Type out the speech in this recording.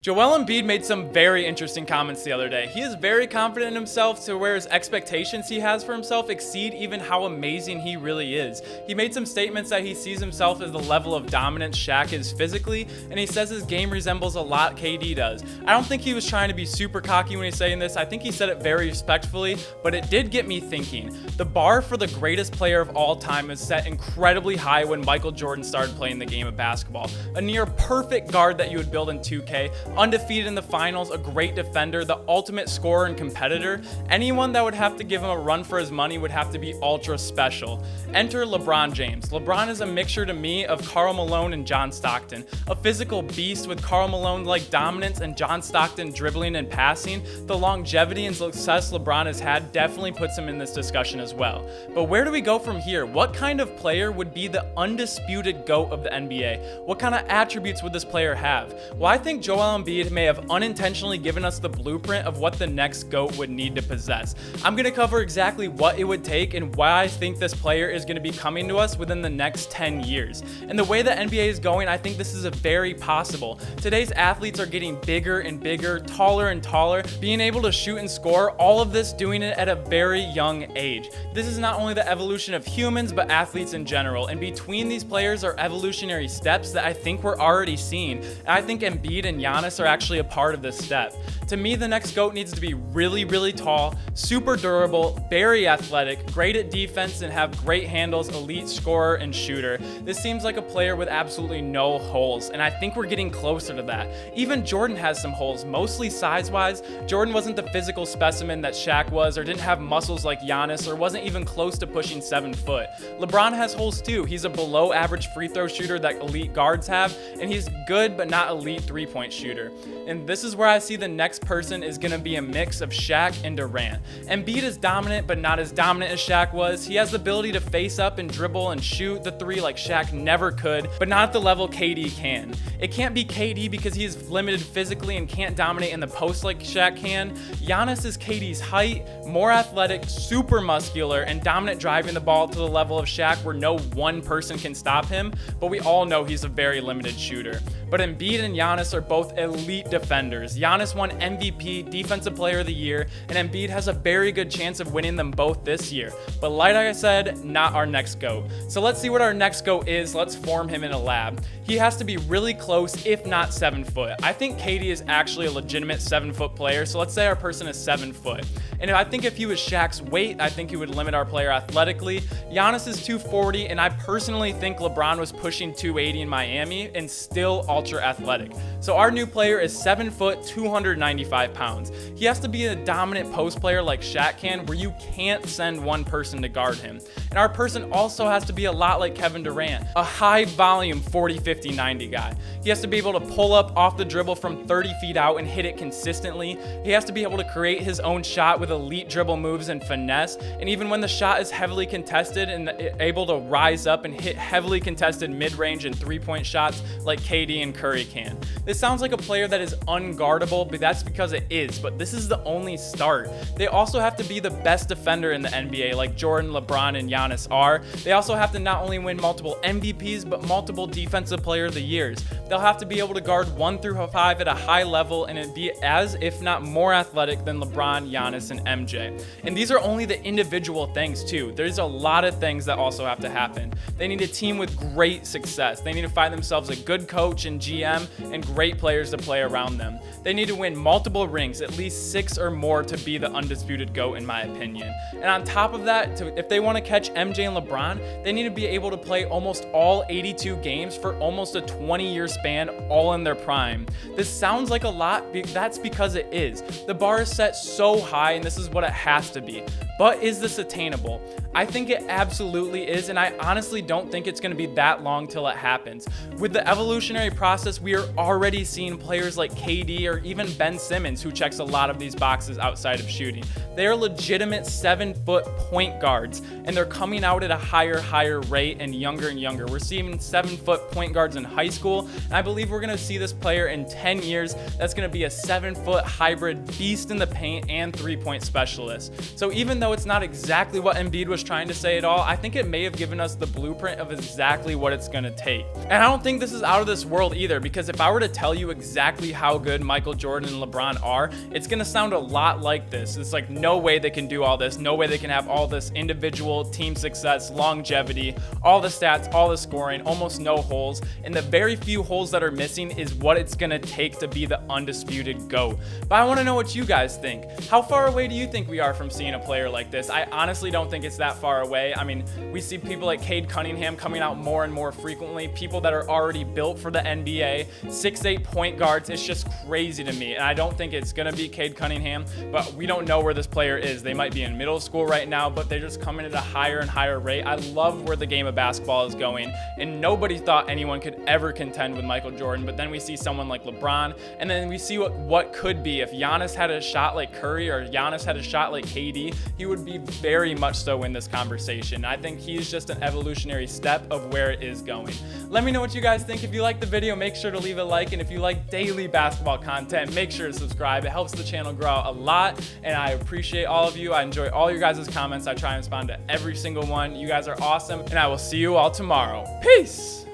Joel Embiid made some very interesting comments the other day. He is very confident in himself to where his expectations he has for himself exceed even how amazing he really is. He made some statements that he sees himself as the level of dominance Shaq is physically, and he says his game resembles a lot KD does. I don't think he was trying to be super cocky when he's saying this. I think he said it very respectfully, but it did get me thinking. The bar for the greatest player of all time is set incredibly high when Michael Jordan started playing the game of basketball. A near perfect guard that you would build in 2K, undefeated in the finals, a great defender, the ultimate scorer and competitor. Anyone that would have to give him a run for his money would have to be ultra special. Enter LeBron James. LeBron is a mixture to me of Karl Malone and John Stockton. A physical beast with Karl Malone-like dominance and John Stockton dribbling and passing. The longevity and success LeBron has had definitely puts him in this discussion as well. But where do we go from here? What kind of player would be the undisputed GOAT of the NBA? What kind of attributes would this player have? Well, I think Joel Embiid may have unintentionally given us the blueprint of what the next GOAT would need to possess. I'm going to cover exactly what it would take and why I think this player is going to be coming to us within the next 10 years. And the way the NBA is going, I think this is a very possible. Today's athletes are getting bigger and bigger, taller and taller, being able to shoot and score, all of this doing it at a very young age. This is not only the evolution of humans, but athletes in general. And between these players are evolutionary steps that I think we're already seeing. And I think Embiid and Giannis are actually a part of this step. To me, the next GOAT needs to be really, really tall, super durable, very athletic, great at defense, and have great handles, elite scorer and shooter. This seems like a player with absolutely no holes, and I think we're getting closer to that. Even Jordan has some holes, mostly size-wise. Jordan wasn't the physical specimen that Shaq was, or didn't have muscles like Giannis, or wasn't even close to pushing 7 foot. LeBron has holes too. He's a below average free throw shooter that elite guards have, and he's good but not elite three-point shooter. And this is where I see the next person is going to be a mix of Shaq and Durant. Embiid is dominant, but not as dominant as Shaq was. He has the ability to face up and dribble and shoot the three like Shaq never could, but not at the level KD can. It can't be KD because he is limited physically and can't dominate in the post like Shaq can. Giannis is KD's height, more athletic, super muscular, and dominant driving the ball to the level of Shaq where no one person can stop him, but we all know he's a very limited shooter. But Embiid and Giannis are both elite defenders. Giannis won MVP, Defensive Player of the Year, and Embiid has a very good chance of winning them both this year. But like I said, not our next GOAT. So let's see what our next GOAT is. Let's form him in a lab. He has to be really close, if not 7 foot. I think KD is actually a legitimate 7 foot player, so let's say our person is 7 foot. And I think if he was Shaq's weight, I think he would limit our player athletically. Giannis is 240, and I personally think LeBron was pushing 280 in Miami and still ultra athletic. So our new player is 7 foot, 295 pounds. He has to be a dominant post player like Shaq can, where you can't send one person to guard him. And our person also has to be a lot like Kevin Durant, a high volume 40, 50, 90 guy. He has to be able to pull up off the dribble from 30 feet out and hit it consistently. He has to be able to create his own shot with elite dribble moves and finesse. And even when the shot is heavily contested and able to rise up and hit heavily contested mid-range and three-point shots like KD and Curry can. This sounds like a player that is unguardable, but that's because it is. But this is the only start. They also have to be the best defender in the NBA like Jordan, LeBron, and Giannis are. They also have to not only win multiple MVPs, but multiple Defensive Player of the Years. They'll have to be able to guard 1 through 5 at a high level and be as, if not more athletic than LeBron, Giannis, and MJ. And these are only the individual things too. There's a lot of things that also have to happen. They need a team with great success. They need to find themselves a good coach and GM and great players to play around them. They need to win multiple rings, at least 6 or more, to be the undisputed GOAT in my opinion. And on top of that, if they want to catch MJ and LeBron, they need to be able to play almost all 82 games for almost a 20-year span, all in their prime. This sounds like a lot, that's because it is. The bar is set so high, and this is what it has to be. But is this attainable? I think it absolutely is, and I honestly don't think it's going to be that long till it happens. With the evolutionary process, we are already seeing players like KD or even Ben Simmons, who checks a lot of these boxes outside of shooting. They are legitimate 7 foot point guards, and they're coming out at a higher rate and younger. We're seeing 7 foot point guards in high school, and I believe we're going to see this player in 10 years that's going to be a 7 foot hybrid beast in the paint and 3-point specialist. So even though though it's not exactly what Embiid was trying to say at all, I think it may have given us the blueprint of exactly what it's gonna take. And I don't think this is out of this world either, because if I were to tell you exactly how good Michael Jordan and LeBron are, it's gonna sound a lot like this. It's like, no way they can do all this, no way they can have all this individual team success, longevity, all the stats, all the scoring, almost no holes, and the very few holes that are missing is what it's gonna take to be the undisputed GOAT. But I wanna know what you guys think. How far away do you think we are from seeing a player like this? I honestly don't think it's that far away. I mean, we see people like Cade Cunningham coming out more and more frequently, people that are already built for the NBA, 6'8" point guards. It's just crazy to me. And I don't think it's gonna be Cade Cunningham, but we don't know where this player is. They might be in middle school right now, but they're just coming at a higher and higher rate. I love where the game of basketball is going, and nobody thought anyone could ever contend with Michael Jordan. But then we see someone like LeBron, and then we see what could be. If Giannis had a shot like Curry, or Giannis had a shot like KD, he would be very much so in this conversation. I think he's just an evolutionary step of where it is going. Let me know what you guys think. If you like the video, make sure to leave a like, and if you like daily basketball content, make sure to subscribe. It helps the channel grow out a lot, and I appreciate all of you. I enjoy all your guys' comments. I try and respond to every single one. You guys are awesome, and I will see you all tomorrow. Peace!